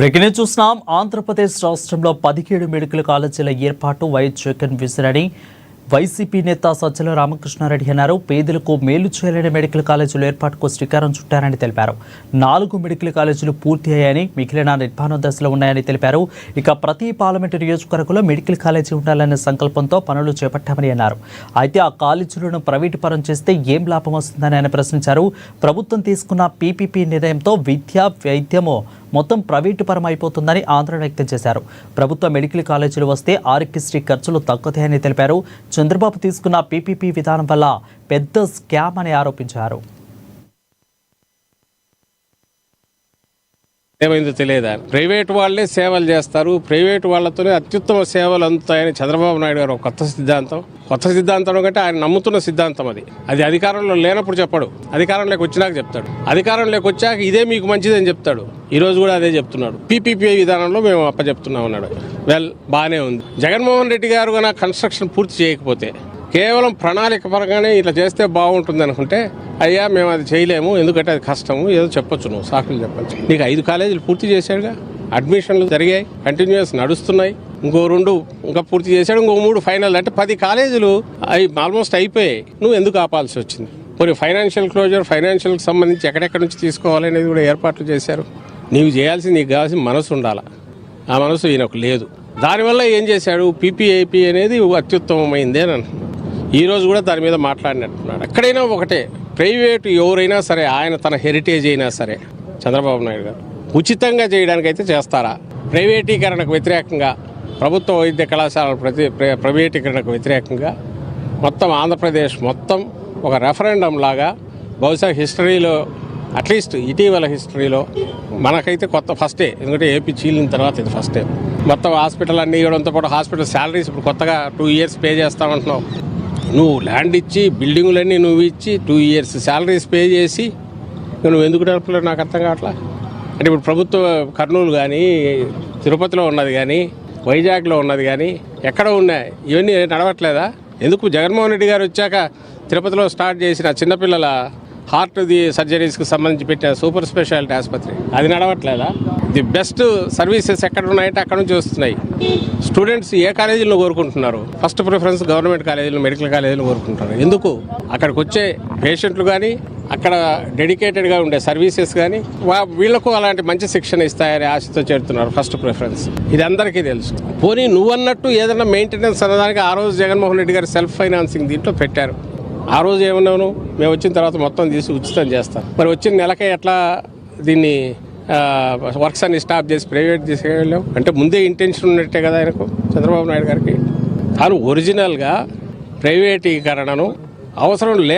Breaking news చూస్తున్నాం. ఆంధ్రప్రదేశ్ రాష్ట్రంలో 17 medical కాలేజీల ఏర్పాటు వైఎస్ జగన్ విజనని వైసీపీ నేత సజ్జల రామకృష్ణారెడ్డి అన్నారు. పేదలకు మేలు చేయాలని మెడికల్ కాలేజీల ఏర్పాటుకు శ్రీకారం చుట్టారని తెలిపారు. 4 మెడికల్ కాలేజీలు పూర్తి అయ్యాయని, మిగిలిన నిర్మాణ దశలో ఉన్నాయని తెలిపారు. ఇక ప్రతి పార్లమెంటు నియోజకవర్గంలో మెడికల్ కాలేజీ ఉండాలనే సంకల్పంతో పనులు చేపట్టామని అన్నారు. అయితే ఆ కాలేజీలను ప్రైవేటు పరం చేస్తే ఏం లాభం వస్తుందని ఆయన ప్రశ్నించారు. ప్రభుత్వం తీసుకున్న పీపీపీ నిర్ణయంతో వైద్యము మొత్తం ప్రైవేటు పరం అయిపోతుందని ఆందోళన వ్యక్తం చేశారు. ప్రభుత్వ మెడికల్ కాలేజీలు వస్తే ఆరోగ్యశ్రీ ఖర్చులు తగ్గుతాయని తెలిపారు. చంద్రబాబు తీసుకున్న పీపీపీ విధానం వల్ల పెద్ద స్కామ్ అని ఆరోపించారు. ఏమైందో తెలియదా? ప్రైవేట్ వాళ్లే సేవలు చేస్తారు, ప్రైవేట్ వాళ్లతోనే అత్యుత్తమ సేవలు అందుతాయని చంద్రబాబు నాయుడు గారు ఒక కొత్త సిద్ధాంతం కంటే ఆయన నమ్ముతున్న సిద్ధాంతం అది అధికారంలో లేనప్పుడు చెప్పడు, అధికారంలోకి వచ్చినాక చెప్తాడు. అధికారంలోకి వచ్చాక ఇదే మీకు మంచిదని చెప్తాడు. ఈ రోజు కూడా అదే చెప్తున్నాడు. పీపీపీ విధానంలో మేము అప్పచెప్తున్నాం అన్నాడు. బాగానే ఉంది. జగన్మోహన్ రెడ్డి గారు కన్నా కన్స్ట్రక్షన్ పూర్తి చేయకపోతే కేవలం ప్రణాళిక పరంగానే ఇట్లా చేస్తే బాగుంటుంది అనుకుంటే, అయ్యా మేము అది చేయలేము, ఎందుకంటే అది కష్టము, ఏదో చెప్పొచ్చు, నువ్వు సాకులు చెప్పొచ్చు. నీకు 5 కాలేజీలు పూర్తి చేశాడుగా, అడ్మిషన్లు జరిగాయి, కంటిన్యూస్ నడుస్తున్నాయి. ఇంకో 2 ఇంకా పూర్తి చేశాడు, ఇంకో 3 ఫైనల్. అంటే 10 కాలేజీలు ఆల్మోస్ట్ అయిపోయాయి. నువ్వు ఎందుకు ఆపాల్సి వచ్చింది? కొన్ని ఫైనాన్షియల్ క్లోజర్, ఫైనాన్షియల్కి సంబంధించి ఎక్కడెక్కడి నుంచి తీసుకోవాలనేది కూడా ఏర్పాట్లు చేశారు. నీకు కావాల్సిన మనసు ఉండాలి. ఆ మనసు ఈయనకు లేదు. దానివల్ల ఏం చేశాడు? పీపీఐపీ అనేది అత్యుత్తమమైందే అని అంటున్నాడు. ఈ రోజు కూడా దాని మీద మాట్లాడినట్టున్నాడు. ఎక్కడైనా ఒకటే, ప్రైవేటు ఎవరైనా సరే, ఆయన తన హెరిటేజ్ అయినా సరే చంద్రబాబు నాయుడు గారు ఉచితంగా చేయడానికైతే చేస్తారా? ప్రైవేటీకరణకు వ్యతిరేకంగా, ప్రభుత్వ వైద్య కళాశాలల ప్రైవేటీకరణకు వ్యతిరేకంగా మొత్తం ఆంధ్రప్రదేశ్ మొత్తం ఒక రెఫరెండం లాగా, బహుశా హిస్టరీలో, అట్లీస్ట్ ఇటీవల హిస్టరీలో మనకైతే ఫస్టే. ఎందుకంటే ఏపీ చీలిన తర్వాత ఇది ఫస్టే. మొత్తం హాస్పిటల్ అన్నీ ఇవ్వడంతో పాటు హాస్పిటల్ శాలరీస్ ఇప్పుడు కొత్తగా 2 ఇయర్స్ పే చేస్తామంటున్నావు. నువ్వు ల్యాండ్ ఇచ్చి, బిల్డింగులన్నీ నువ్వు ఇచ్చి 2 ఇయర్స్ శాలరీస్ పే చేసి నువ్వు ఎందుకు నడపలేవు? నాకు అర్థం కావట్లా. అంటే ఇప్పుడు ప్రభుత్వ కర్నూలు కానీ, తిరుపతిలో ఉన్నది కానీ, వైజాగ్లో ఉన్నది కానీ, ఎక్కడ ఉన్నాయి? ఇవన్నీ నడవట్లేదా? ఎందుకు? జగన్మోహన్ రెడ్డి గారు వచ్చాక తిరుపతిలో స్టార్ట్ చేసిన చిన్నపిల్లల హార్ట్ సర్జరీస్కి సంబంధించి పెట్టిన సూపర్ స్పెషాలిటీ ఆసుపత్రి, అది నడవట్లేదా? ది బెస్ట్ సర్వీసెస్ ఎక్కడ ఉన్నాయంటే అక్కడ నుంచి వస్తున్నాయి. స్టూడెంట్స్ ఏ కాలేజీలో కోరుకుంటున్నారు? ఫస్ట్ ప్రిఫరెన్స్ గవర్నమెంట్ కాలేజీలు, మెడికల్ కాలేజీలు కోరుకుంటున్నారు. ఎందుకు? అక్కడికి వచ్చే పేషెంట్లు కానీ, అక్కడ డెడికేటెడ్గా ఉండే సర్వీసెస్ కానీ వీళ్లకు అలాంటి మంచి శిక్షణ ఇస్తాయని ఆశతో చేరుతున్నారు. ఫస్ట్ ప్రిఫరెన్స్ ఇది అందరికీ తెలుసు. పోనీ నువ్వన్నట్టు ఏదైనా మెయింటెనెన్స్ అన్నదానికి ఆ రోజు జగన్మోహన్ రెడ్డి గారు సెల్ఫ్ ఫైనాన్సింగ్ దీంట్లో పెట్టారు. ఆ రోజు ఏమన్నాను? మేము వచ్చిన తర్వాత మొత్తం తీసి ఉచితం చేస్తాం. మరి వచ్చిన నెలకే ఎట్లా దీన్ని వర్క్స్ అన్ని స్టాప్ చేసి ప్రైవేట్ తీసుకెళ్ళాం? అంటే ముందే ఇంటెన్షన్ ఉన్నట్టే కదా ఆయనకు, చంద్రబాబు నాయుడు గారికి. తాను ఒరిజినల్గా ప్రైవేటీకరణను అవసరం లేక